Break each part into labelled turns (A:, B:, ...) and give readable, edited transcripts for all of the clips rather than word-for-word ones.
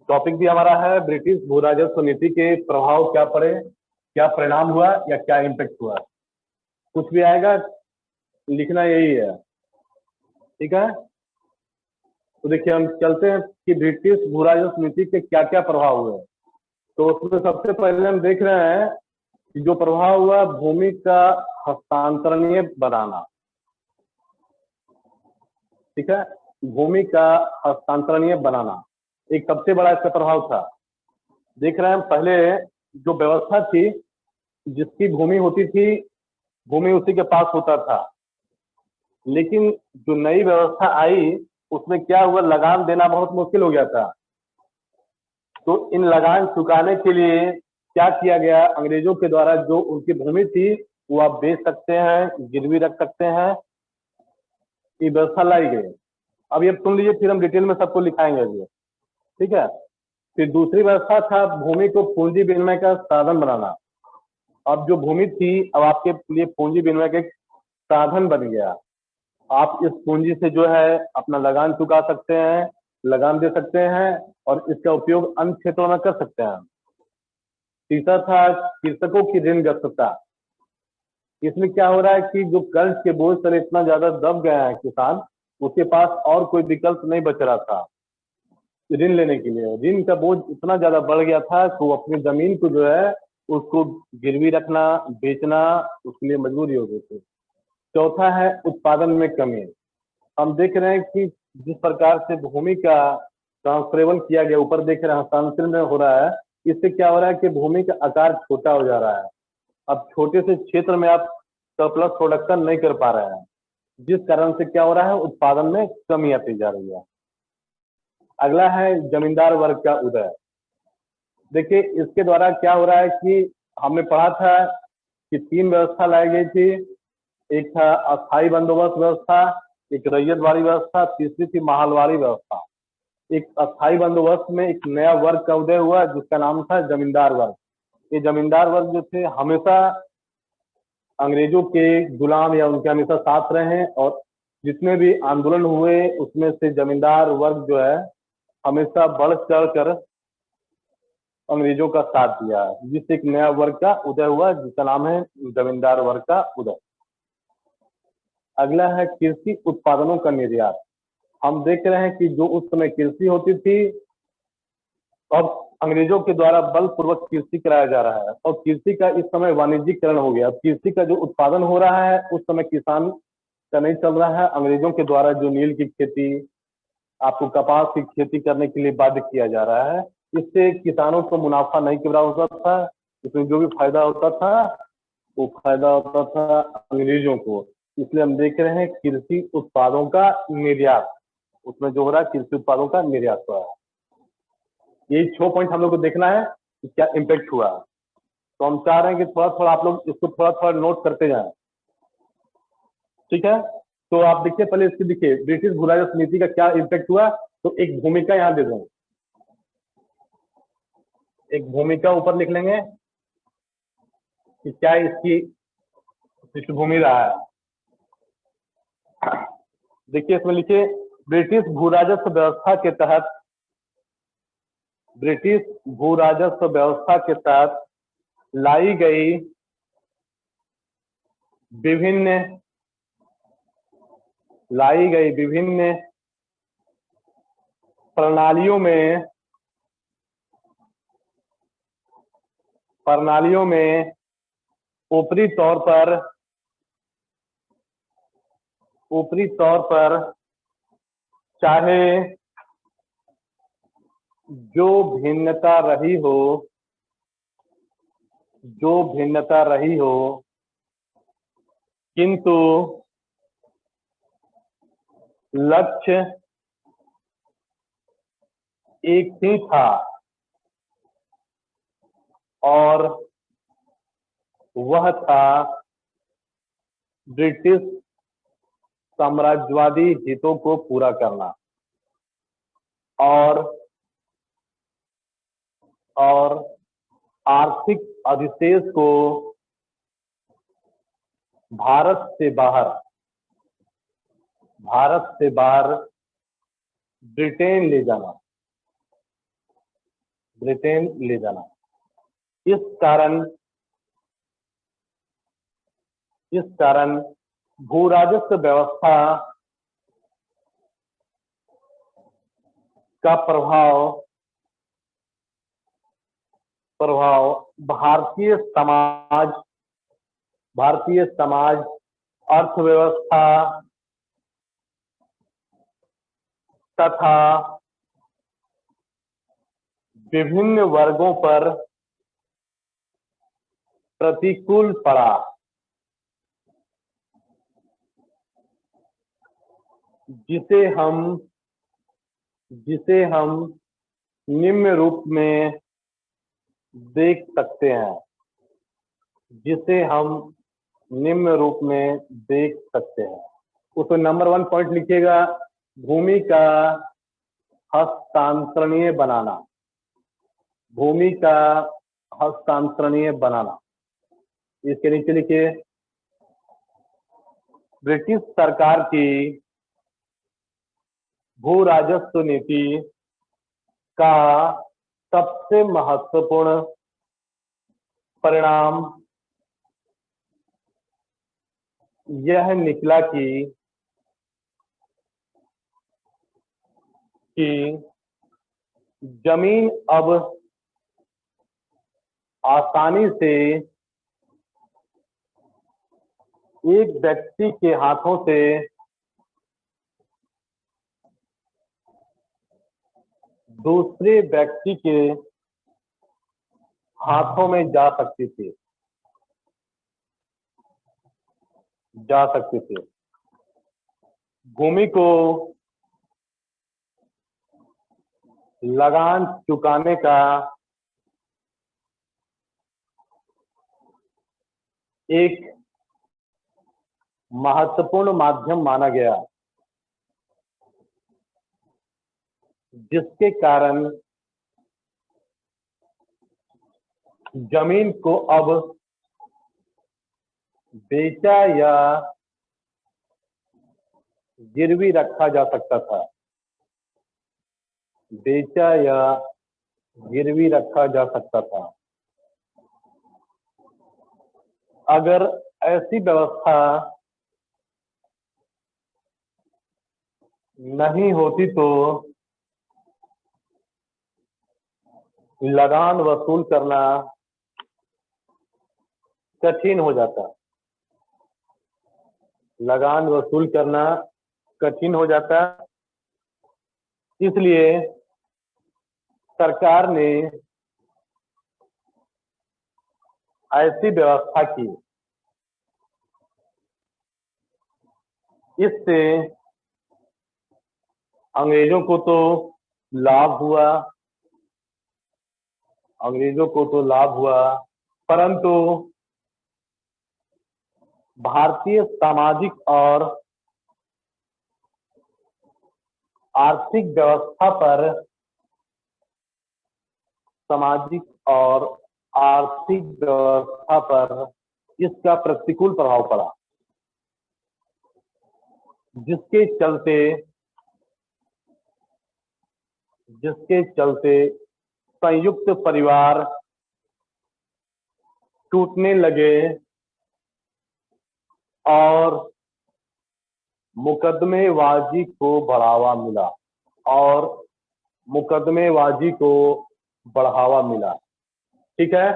A: Topic भी हमारा है ब्रिटिश भू राजस्व नीति के प्रभाव क्या पड़े, क्या परिणाम हुआ या क्या इम्पैक्ट हुआ। कुछ भी आएगा लिखना यही है, ठीक है। तो देखिए हम चलते हैं कि ब्रिटिश भू राजस्व नीति के क्या क्या प्रभाव हुए। तो उसमें सबसे पहले हम देख रहे हैं कि जो प्रभाव हुआ भूमि का हस्तांतरणीय बनाना, ठीक है। भूमि का हस्तांतरणीय बनाना एक सबसे बड़ा इसका प्रभाव था। देख रहे हैं हम पहले जो व्यवस्था थी, जिसकी भूमि होती थी भूमि उसी के पास होता था, लेकिन जो नई व्यवस्था आई उसमें क्या हुआ, लगान देना बहुत मुश्किल हो गया था। तो इन लगान चुकाने के लिए क्या किया गया, अंग्रेजों के द्वारा जो उनकी भूमि थी वो आप बेच सकते हैं, गिरवी रख सकते हैं, ये व्यवस्था लाई गई। अब ये सुन लीजिए, फिर हम डिटेल में सबको लिखाएंगे अभी, ठीक है। फिर दूसरी व्यवस्था था भूमि को पूंजी विनिमय का साधन बनाना। अब जो भूमि थी अब आपके लिए पूंजी विनिमय का एक साधन बन गया। आप इस पूंजी से जो है अपना लगान चुका सकते हैं, लगान दे सकते हैं और इसका उपयोग अन्य क्षेत्रों में कर सकते हैं। तीसरा था कृषकों की ऋणग्रस्तता। इसमें क्या हो रहा है कि जो कर्ज के बोझ से इतना ज्यादा दब गया है किसान, उसके पास और कोई विकल्प नहीं बच रहा था ऋण लेने के लिए। ऋण का बोझ इतना ज्यादा बढ़ गया था कि वो अपनी जमीन को जो है उसको गिरवी रखना, बेचना, उसके लिए मजबूरी हो गई थी। चौथा है उत्पादन में कमी। हम देख रहे हैं कि जिस प्रकार से भूमि का ट्रांसफरेबल किया गया, ऊपर देख रहे हैं हस्तांतरण में हो रहा है, इससे क्या हो रहा है कि भूमि का आकार छोटा हो जा रहा है। अब छोटे से क्षेत्र में आप सरप्लस प्रोडक्शन नहीं कर पा रहे हैं, जिस कारण से क्या हो रहा है, उत्पादन में कमी आती जा रही है। अगला है जमींदार वर्ग का उदय। देखिए इसके द्वारा क्या हो रहा है कि हमने पढ़ा था कि 3 व्यवस्था लाई गई थी। एक था अस्थायी बंदोबस्त व्यवस्था, एक रैयतवाड़ी व्यवस्था, तीसरी थी महलवाड़ी व्यवस्था। एक अस्थायी बंदोबस्त में एक नया वर्ग का उदय हुआ जिसका नाम था जमींदार वर्ग। ये जमींदार वर्ग जो थे हमेशा अंग्रेजों के गुलाम या उनके हमेशा साथ रहे हैं, और जितने भी आंदोलन हुए उसमें से जमींदार वर्ग जो है हमेशा बढ़ चढ़ कर अंग्रेजों का साथ दिया, जिससे एक नया वर्ग का उदय हुआ जिसका नाम है जमींदार वर्ग का उदय। अगला है कृषि उत्पादनों का निर्यात। हम देख रहे हैं कि जो उस समय कृषि होती थी, अब अंग्रेजों के द्वारा बलपूर्वक कृषि कराया जा रहा है और कृषि का इस समय वाणिज्यिकरण हो गया। कृषि का जो उत्पादन हो रहा है उस समय किसान का नहीं चल रहा है। अंग्रेजों के द्वारा जो नील की खेती, आपको कपास की खेती करने के लिए बाध्य किया जा रहा है, इससे किसानों को मुनाफा नहीं के बराबर होता था। इसमें जो भी फायदा होता था वो फायदा होता था अंग्रेजों को। इसलिए हम देख रहे हैं कृषि उत्पादों का निर्यात, उसमें जो हो रहा है कृषि उत्पादों का निर्यात हो रहा है। यही 6 पॉइंट हम लोग को देखना है कि क्या इम्पैक्ट हुआ। तो हम चाह रहे हैं कि थोड़ा थोड़ा आप लोग इसको थोड़ा थोड़ा नोट करते जाएं, ठीक है। तो आप देखिए पहले इसकी, देखिए ब्रिटिश भू राजस्व नीति का क्या इम्पैक्ट हुआ। तो एक भूमिका यहाँ दे दूँ, एक भूमिका ऊपर लिख लेंगे कि क्या इसकी पृष्ठभूमि रहा है। देखिए इसमें लिखिए ब्रिटिश भू राजस्व व्यवस्था के तहत, ब्रिटिश भू राजस्व व्यवस्था के तहत लाई गई विभिन्न प्रणालियों में ऊपरी तौर पर चाहे जो भिन्नता रही हो, किंतु लक्ष्य एक ही था और वह था ब्रिटिश साम्राज्यवादी हितों को पूरा करना और आर्थिक अधिशेष को भारत से बाहर ब्रिटेन ले जाना। ब्रिटेन ले जाना। इस कारण भू राजस्व व्यवस्था का प्रभाव भारतीय समाज, अर्थव्यवस्था तथा विभिन्न वर्गों पर प्रतिकूल पड़ा, जिसे हम निम्न रूप में देख सकते हैं। उसमें नंबर 1 पॉइंट लिखिएगा, भूमि का हस्तांतरणीय बनाना। इसके नीचे लिखिए, ब्रिटिश सरकार की भू राजस्व नीति का सबसे महत्वपूर्ण परिणाम यह निकला कि जमीन अब आसानी से एक व्यक्ति के हाथों से दूसरे व्यक्ति के हाथों में जा सकती थी। भूमि को लगान चुकाने का एक महत्वपूर्ण माध्यम माना गया, जिसके कारण जमीन को अब बेचा या गिरवी रखा जा सकता था। अगर ऐसी व्यवस्था नहीं होती तो लगान वसूल करना कठिन हो जाता। इसलिए सरकार ने ऐसी व्यवस्था की। इससे अंग्रेजों को तो लाभ हुआ, परंतु भारतीय सामाजिक और आर्थिक व्यवस्था पर इसका प्रतिकूल प्रभाव पड़ा, जिसके चलते संयुक्त परिवार टूटने लगे और मुकदमेबाजी को बढ़ावा मिला। ठीक है,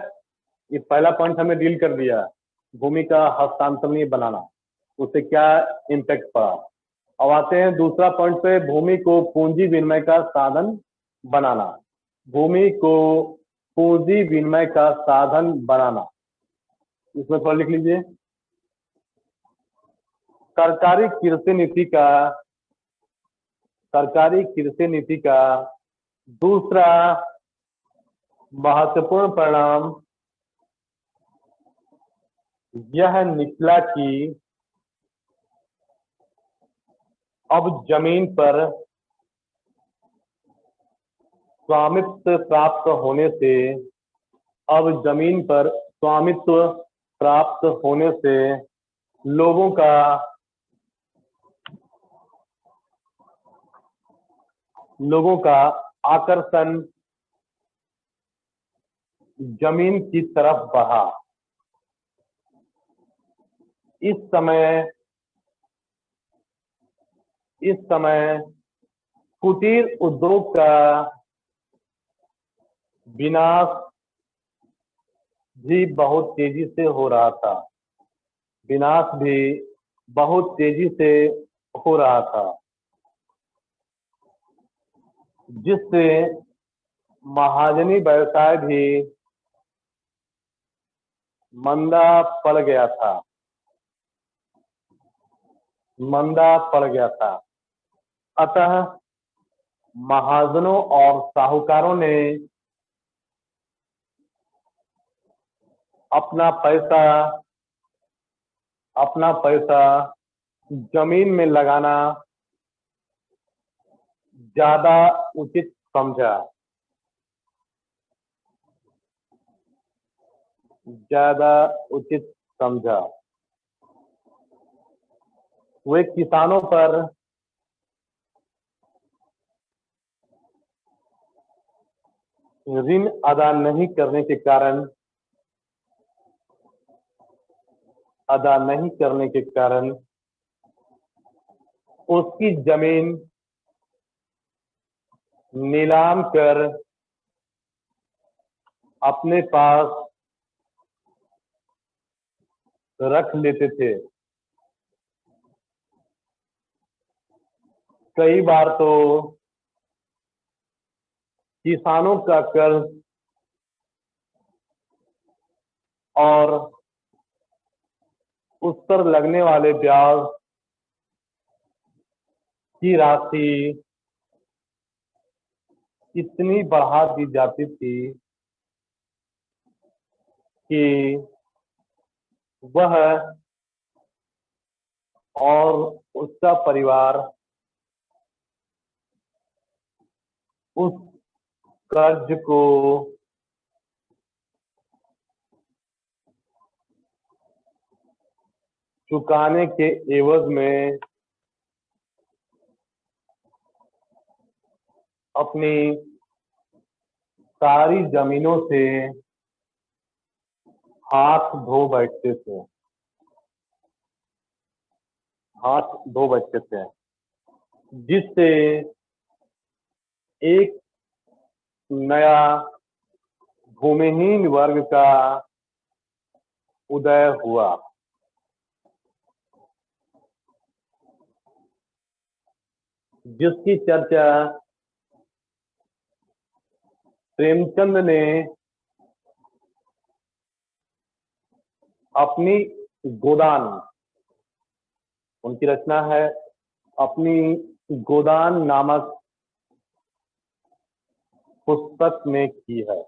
A: ये पहला पॉइंट हमने डील कर दिया, भूमि का हस्तांतरणीय बनाना, उससे क्या इम्पैक्ट पड़ा। अब आते हैं दूसरा पॉइंट पे, भूमि को पूंजी विनिमय का साधन बनाना। इसमें थोड़ा लिख लीजिए, सरकारी कृषि नीति का दूसरा महत्वपूर्ण परिणाम यह निकला कि अब जमीन पर स्वामित्व प्राप्त होने से लोगों का आकर्षण जमीन की तरफ बढ़ा। इस समय कुटीर उद्योग का विनाश भी बहुत तेजी से हो रहा था। विनाश भी बहुत तेजी से हो रहा था, जिससे महाजनी व्यवसाय भी मंदा पड़ गया था। अतः महाजनों और साहूकारों ने अपना पैसा जमीन में लगाना ज्यादा उचित समझा। वे किसानों पर ऋण अदा नहीं करने के कारण उसकी जमीन नीलाम कर अपने पास रख लेते थे। कई बार तो किसानों का कर्ज और उस पर लगने वाले ब्याज की राशि इतनी बढ़ा दी जाती थी कि वह और उसका परिवार उस कर्ज को चुकाने के एवज में अपनी सारी जमीनों से हाथ धो बैठते थे, जिससे एक नया भूमिहीन वर्ग का उदय हुआ। जिसकी चर्चा प्रेमचंद ने अपनी गोदान, उनकी रचना है अपनी गोदान नामक पुस्तक में की है।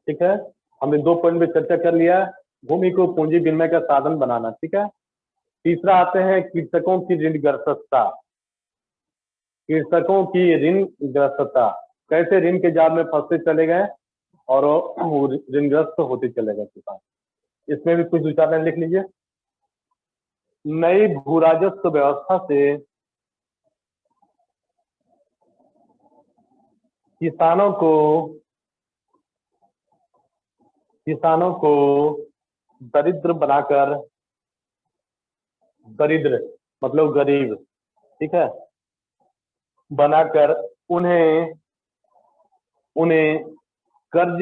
A: ठीक है, हमने 2 पॉइंट पे चर्चा कर लिया। भूमि को पूंजी विनिमय का साधन बनाना। ठीक है, तीसरा आते हैं कृषकों की ऋणग्रस्तता। कैसे ऋण के जाल में फंसते चले गए और ऋणग्रस्त होते चले गए किसान। इसमें भी कुछ विचार लिख लीजिए। नई भू राजस्व व्यवस्था से किसानों को दरिद्र बनाकर, दरिद्र मतलब गरीब, ठीक है, बनाकर उन्हें कर्ज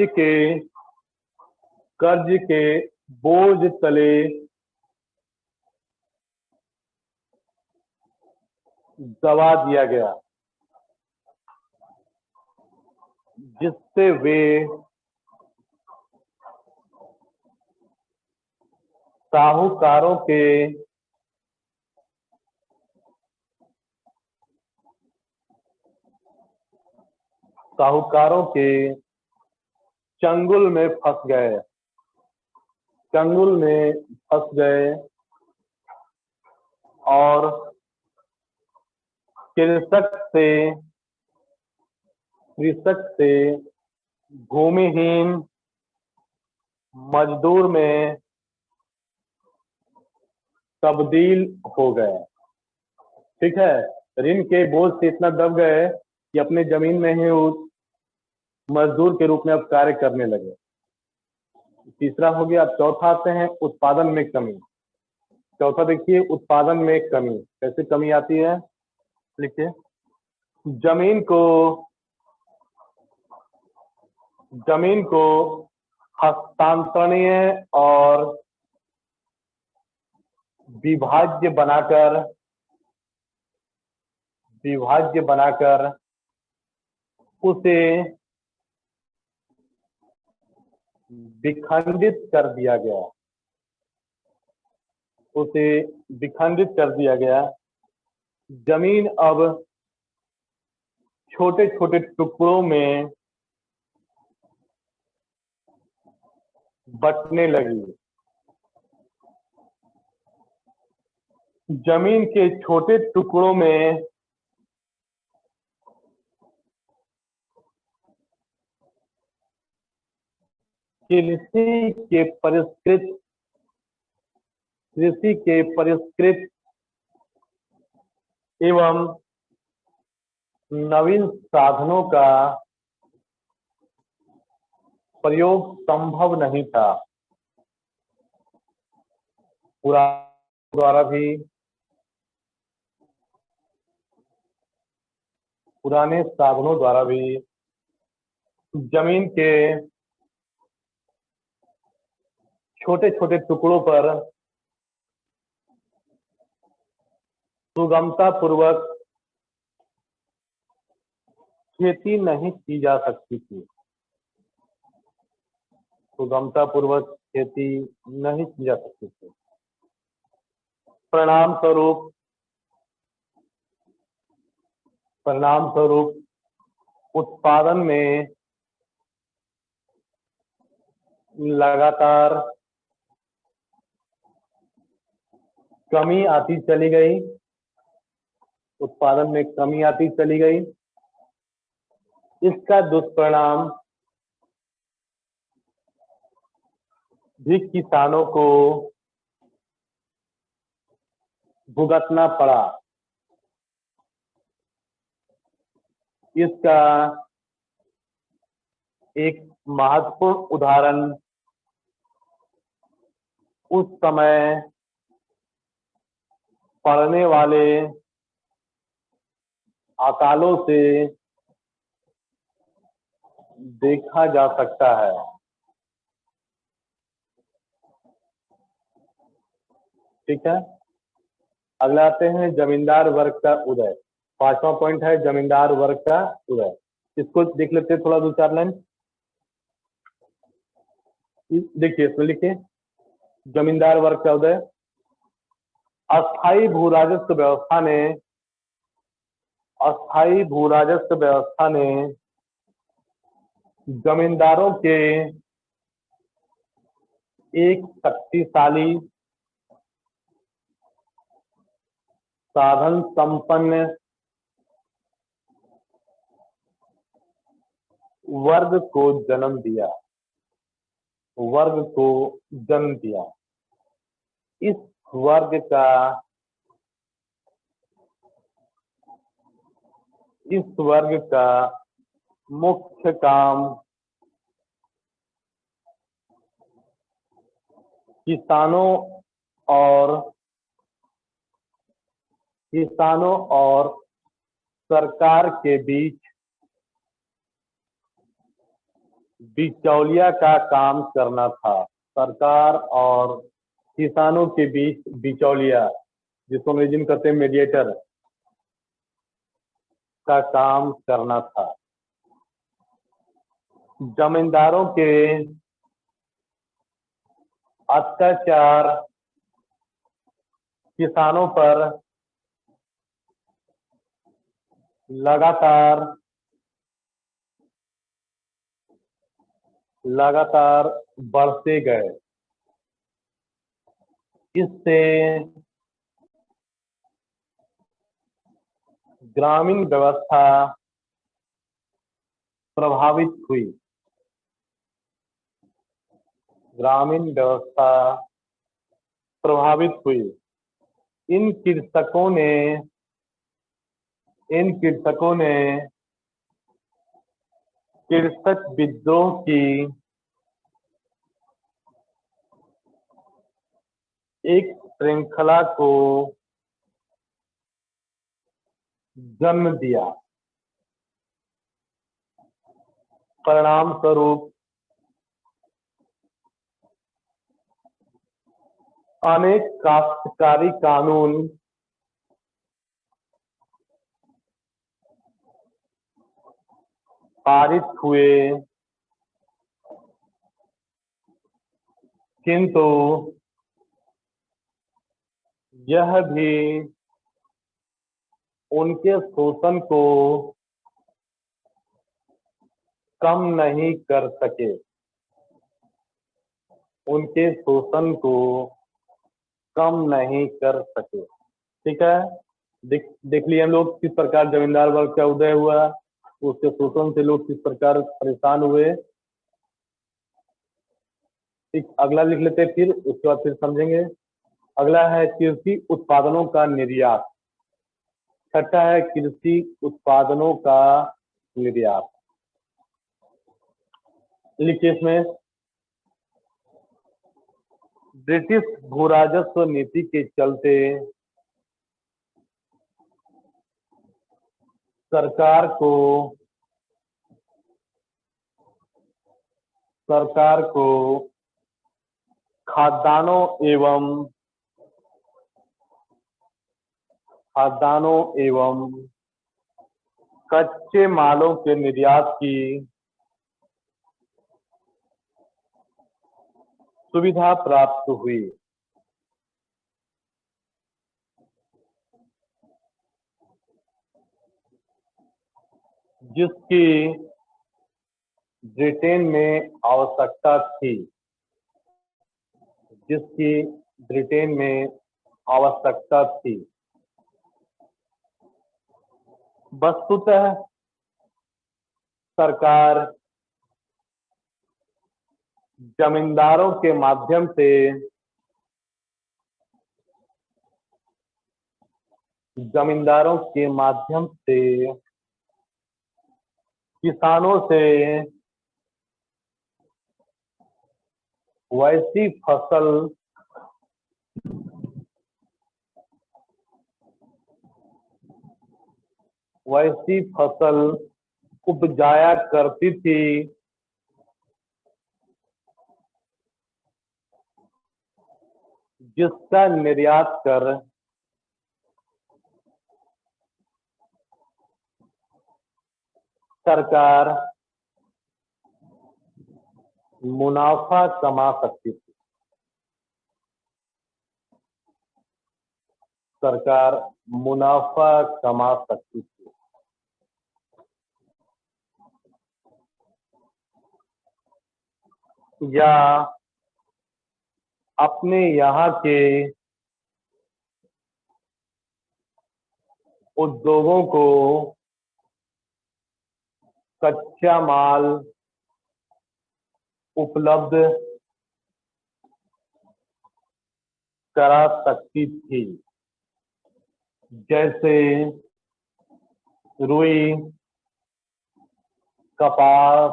A: के बोझ तले दबा दिया गया, जिससे वे साहूकारों के चंगुल में फंस गए और कृषक से भूमिहीन मजदूर में तब्दील हो गए। ठीक है, ऋण के बोझ से इतना दब गए कि अपने जमीन में ही मजदूर के रूप में अब कार्य करने लगे। तीसरा हो गया। अब चौथा आते हैं उत्पादन में कमी। चौथा देखिए, उत्पादन में कमी। कैसे कमी आती है, लिखिए। जमीन को हस्तांतरणीय और विभाज्य बनाकर उसे विखंडित कर दिया गया। जमीन अब छोटे छोटे टुकड़ों में बंटने लगी। जमीन के छोटे टुकड़ों में कृषि के परिष्कृत एवं नवीन साधनों का प्रयोग संभव नहीं था। पुराने साधनों द्वारा भी जमीन के छोटे छोटे टुकड़ों पर सुगमता पूर्वक खेती नहीं की जा सकती थी। परिणाम स्वरूप उत्पादन में लगातार कमी आती चली गई। इसका दुष्परिणाम भी किसानों को भुगतना पड़ा। इसका एक महत्वपूर्ण उदाहरण उस समय पड़ने वाले अकालों से देखा जा सकता है। ठीक है, अगला आते हैं जमींदार वर्ग का उदय। पांचवा पॉइंट है जमींदार वर्ग का उदय। इसको देख लेते हैं थोड़ा, दो चार लाइन देखिए। इसमें लिखिए जमींदार वर्ग का उदय। अस्थायी भू राजस्व व्यवस्था ने जमींदारों के एक शक्तिशाली साधन संपन्न वर्ग को जन्म दिया। इस वर्ग का मुख्य काम किसानों और सरकार के बीच बिचौलिया का काम करना था। सरकार और किसानों के बीच बिचौलिया, जिसको अंग्रेजी में कहते हैं मीडिएटर, का काम करना था। जमींदारों के अत्याचार किसानों पर लगातार बढ़ते गए। इससे ग्रामीण व्यवस्था प्रभावित हुई। इन कृषकों ने कृषक विद्रोह की एक श्रृंखला को जन्म दिया। परिणाम स्वरूप अनेक काश्तकारी कानून पारित हुए, किंतु यह भी उनके शोषण को कम नहीं कर सके। उनके शोषण को कम नहीं कर सके। ठीक है, देख लिए हम लोग किस प्रकार जमींदार वर्ग का उदय हुआ, उसके शोषण से लोग किस प्रकार परेशान हुए। एक अगला लिख लेते हैं, फिर उसके बाद फिर समझेंगे। अगला है कृषि उत्पादनों का निर्यात। छठा है कृषि उत्पादनों का निर्यात। लिखिए इसमें, ब्रिटिश भू राजस्व नीति के चलते सरकार को खाद्यान्नों एवं कच्चे मालों के निर्यात की सुविधा प्राप्त हुई। जिसकी ब्रिटेन में आवश्यकता थी। वस्तुतः सरकार जमींदारों के माध्यम से किसानों से वैसी फसल उपजाया करती थी जिसका निर्यात कर सरकार मुनाफा कमा सकती थी। या अपने यहाँ के उद्योगों को कच्चा माल उपलब्ध करा सकती थी, जैसे रुई, कपास,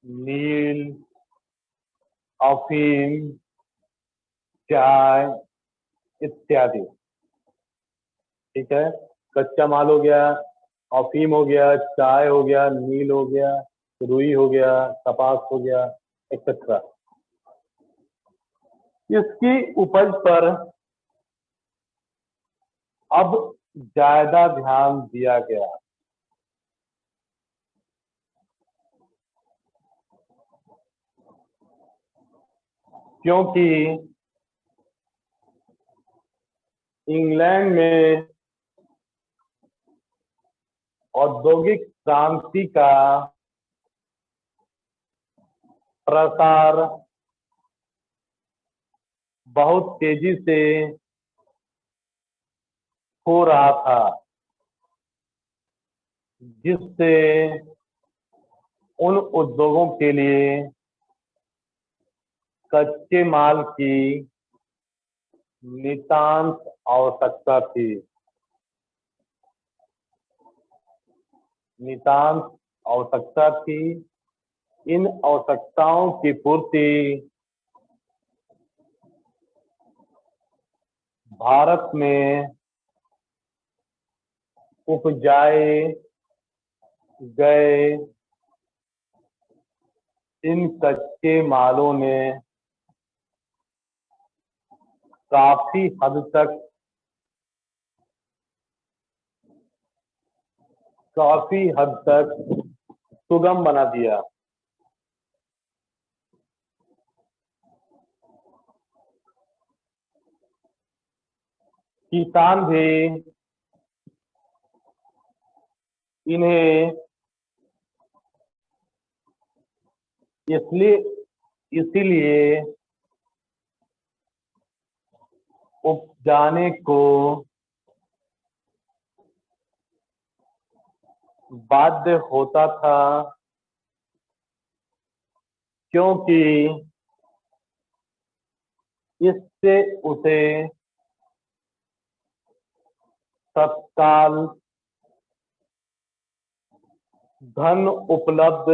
A: नील, अफीम, चाय इत्यादि। ठीक है, कच्चा माल हो गया, अफीम हो गया, चाय हो गया, नील हो गया, रुई हो गया, कपास हो गया, एक्सेट्रा। इसकी उपज पर अब ज्यादा ध्यान दिया गया, क्योंकि इंग्लैंड में औद्योगिक क्रांति का प्रसार बहुत तेजी से हो रहा था, जिससे उन उद्योगों के लिए कच्चे माल की नितांत आवश्यकता थी। आवश्यकता थी। इन आवश्यकताओं की पूर्ति भारत में उपजाए गए इन कच्चे मालों ने काफी हद तक सुगम बना दिया। किसान भी इन्हें इसीलिए उपजाने को बाध्य होता था, क्योंकि इससे उसे तत्काल धन उपलब्ध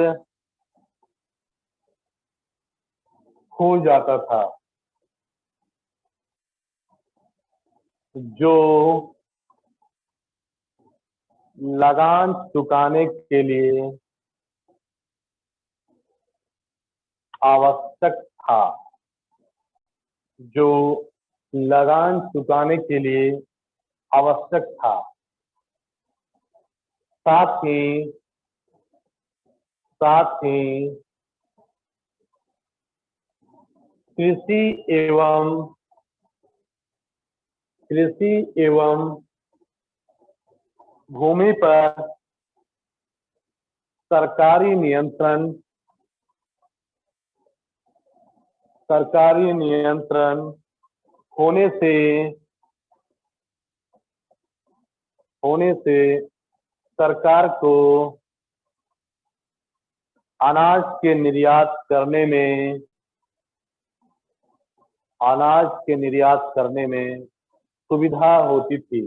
A: हो जाता था, जो लगान चुकाने के लिए आवश्यक था। जो लगान चुकाने के लिए आवश्यक था। साथ ही कृषि एवं भूमि पर सरकारी नियंत्रण होने से सरकार को अनाज के निर्यात करने में सुविधा होती थी।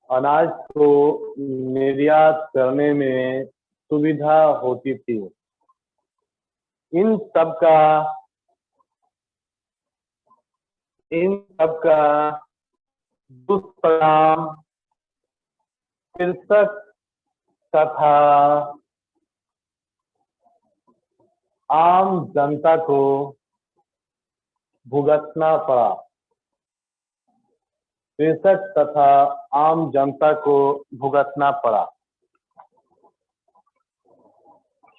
A: अनाज को निर्यात करने में सुविधा होती थी। इन सब का दुष्परिणाम कृषक तथा आम जनता को भुगतना पड़ा। कृषक तथा आम जनता को भुगतना पड़ा।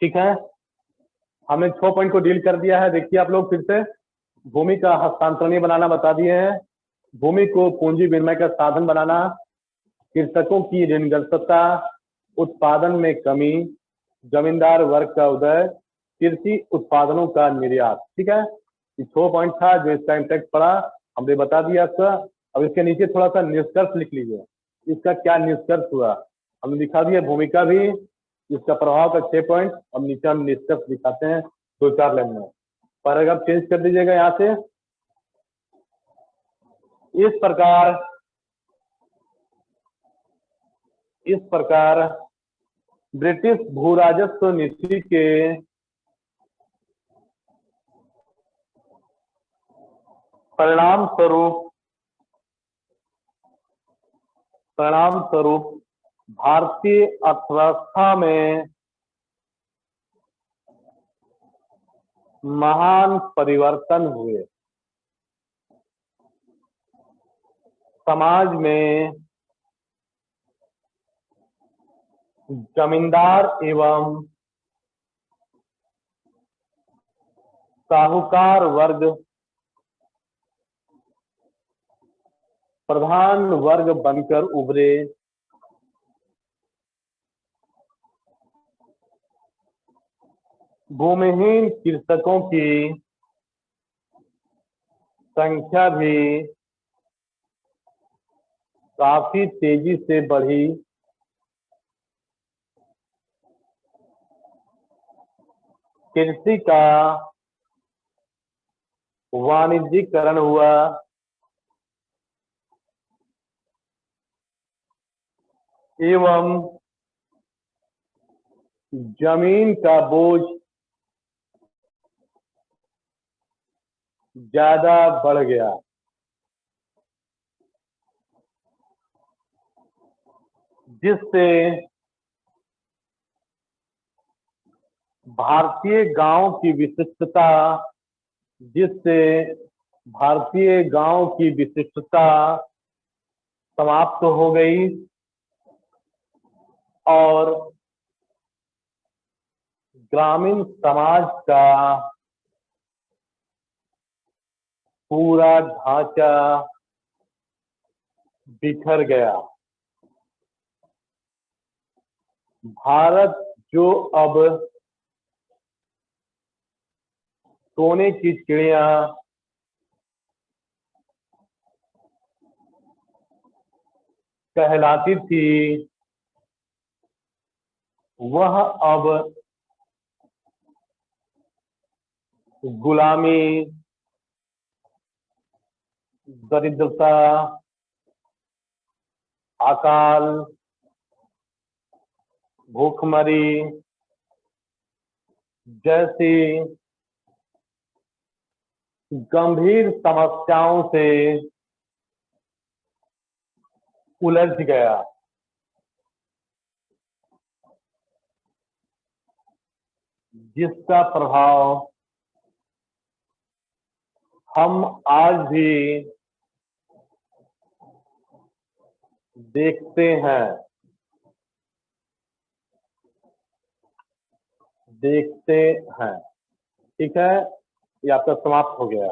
A: ठीक है, हमने 6 पॉइंट को डील कर दिया है। देखिए आप लोग फिर से भूमि का हस्तांतरणीय बनाना बता दिए हैं, भूमि को पूंजी विनिमय का साधन बनाना, कृषकों की ऋणग्रस्तता, उत्पादन में कमी, जमींदार वर्ग का उदय, कृषि उत्पादनों का निर्यात। ठीक है, ये 6 पॉइंट था जो इसका इम्पैक्ट पड़ा, हमने बता दिया इसका। अब इसके नीचे थोड़ा सा निष्कर्ष लिख लीजिए, इसका क्या निष्कर्ष हुआ। हमने दिखा दिया भूमिका भी, इसका प्रभाव का 6 पॉइंट। अब नीचे हम निष्कर्ष दिखाते हैं 2-4 लाइन में। पैराग्राफ चेंज कर दीजिएगा यहाँ से। इस प्रकार ब्रिटिश भू राजस्व नीति के परिणाम स्वरूप भारतीय अर्थव्यवस्था में महान परिवर्तन हुए। समाज में जमींदार एवं साहूकार वर्ग प्रधान वर्ग बनकर उभरे। भूमिहीन कृषकों की संख्या भी काफी तेजी से बढ़ी। कृषि का वाणिज्यीकरण हुआ। एवं जमीन का बोझ ज्यादा बढ़ गया। जिससे भारतीय गांव की विशिष्टता जिससे भारतीय गांव की विशिष्टता समाप्त हो गई और ग्रामीण समाज का पूरा ढांचा बिखर गया। भारत जो अब सोने की चिड़िया कहलाती थी, वह अब गुलामी, दरिद्रता, अकाल, भूखमरी जैसी गंभीर समस्याओं से उलझ गया। जिसका प्रभाव हम आज भी देखते हैं ठीक है, ये आपका समाप्त हो गया।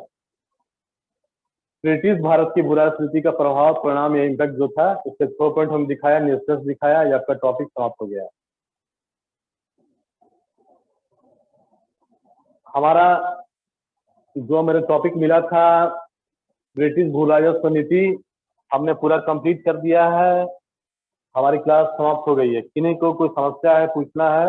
A: ब्रिटिश भारत की बुरा स्थिति का प्रभाव, परिणाम या इम्पैक्ट जो था, उसके 6 पॉइंट हम दिखाया, निष्कर्ष दिखाया, ये आपका टॉपिक समाप्त हो गया। हमारा जो मेरे टॉपिक मिला था ब्रिटिश भू राजस्व नीति, हमने पूरा कंप्लीट कर दिया है। हमारी क्लास समाप्त हो गई है। किन्हीं को कोई समस्या है, पूछना है?